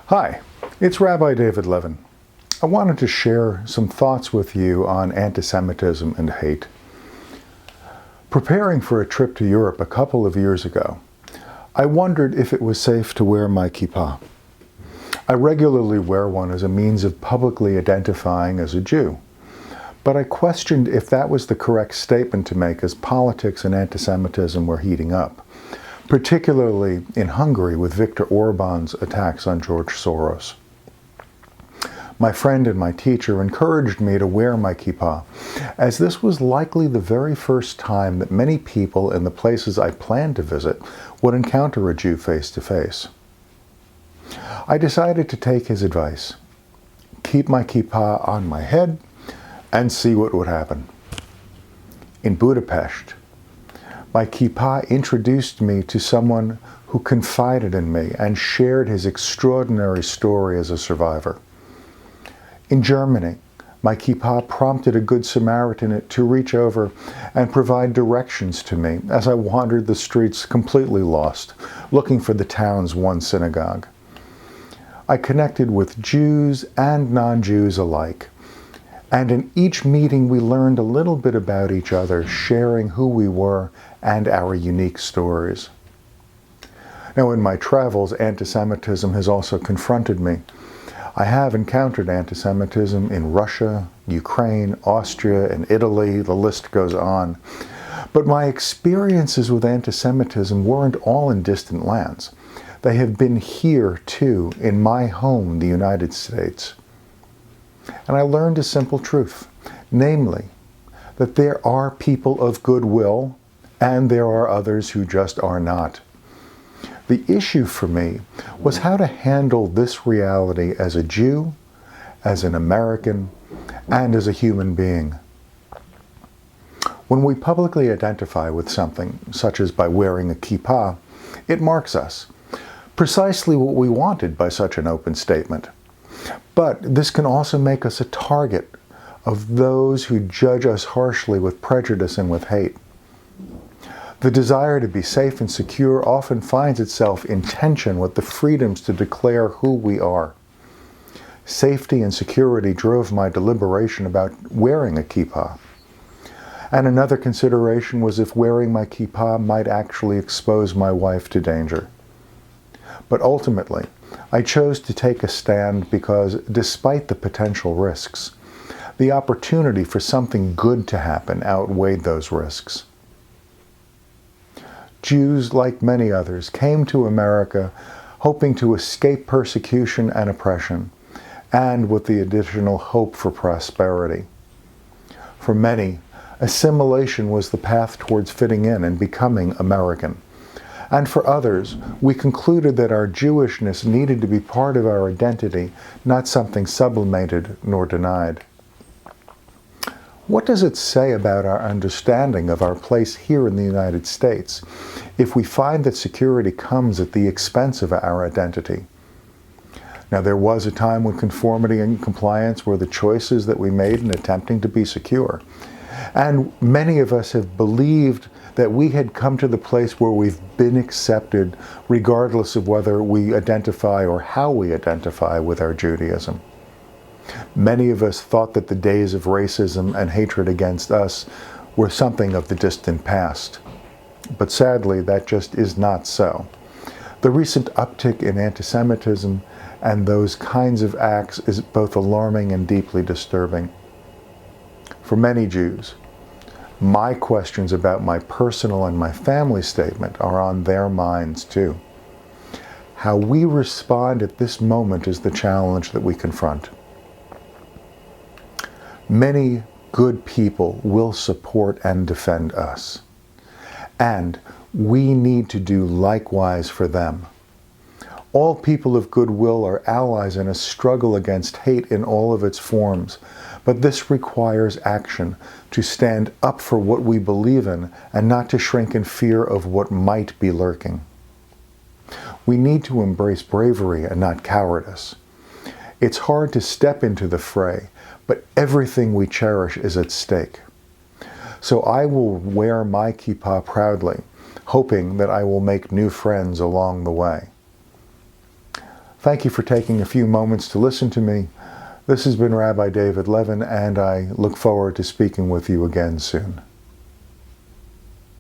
Hi, it's Rabbi David Levin. I wanted to share some thoughts with you on anti-Semitism and hate. Preparing for a trip to Europe a couple of years ago, I wondered if it was safe to wear my kippah. I regularly wear one as a means of publicly identifying as a Jew, but I questioned if that was the correct statement to make as politics and anti-Semitism were heating up, particularly in Hungary with Viktor Orban's attacks on George Soros. My friend and my teacher encouraged me to wear my kippah, as this was likely the very first time that many people in the places I planned to visit would encounter a Jew face to face. I decided to take his advice, keep my kippah on my head, and see what would happen. In Budapest, my kippah introduced me to someone who confided in me and shared his extraordinary story as a survivor. In Germany, my kippah prompted a Good Samaritan to reach over and provide directions to me as I wandered the streets completely lost, looking for the town's one synagogue. I connected with Jews and non-Jews alike, and in each meeting we learned a little bit about each other, sharing who we were and our unique stories. Now, in my travels, anti-Semitism has also confronted me. I have encountered anti-Semitism in Russia, Ukraine, Austria, and Italy. The list goes on. But my experiences with anti-Semitism weren't all in distant lands. They have been here, too, in my home, the United States. And I learned a simple truth, namely, that there are people of goodwill and there are others who just are not. The issue for me was how to handle this reality as a Jew, as an American, and as a human being. When we publicly identify with something, such as by wearing a kippah, it marks us, precisely what we wanted by such an open statement. But this can also make us a target of those who judge us harshly with prejudice and with hate. The desire to be safe and secure often finds itself in tension with the freedoms to declare who we are. Safety and security drove my deliberation about wearing a kippah. And another consideration was if wearing my kippah might actually expose my wife to danger. But ultimately, I chose to take a stand because, despite the potential risks, the opportunity for something good to happen outweighed those risks. Jews, like many others, came to America hoping to escape persecution and oppression, and with the additional hope for prosperity. For many, assimilation was the path towards fitting in and becoming American. And for others, we concluded that our Jewishness needed to be part of our identity, not something sublimated nor denied. What does it say about our understanding of our place here in the United States if we find that security comes at the expense of our identity? Now, there was a time when conformity and compliance were the choices that we made in attempting to be secure. And many of us have believed that we had come to the place where we've been accepted regardless of whether we identify or how we identify with our Judaism. Many of us thought that the days of racism and hatred against us were something of the distant past. But sadly, that just is not so. The recent uptick in anti-Semitism and those kinds of acts is both alarming and deeply disturbing. For many Jews, my questions about my personal and my family statement are on their minds too. How we respond at this moment is the challenge that we confront. Many good people will support and defend us, and we need to do likewise for them. All people of goodwill are allies in a struggle against hate in all of its forms, but this requires action to stand up for what we believe in and not to shrink in fear of what might be lurking. We need to embrace bravery and not cowardice. It's hard to step into the fray, but everything we cherish is at stake. So I will wear my kippah proudly, hoping that I will make new friends along the way. Thank you for taking a few moments to listen to me. This has been Rabbi David Levin, and I look forward to speaking with you again soon.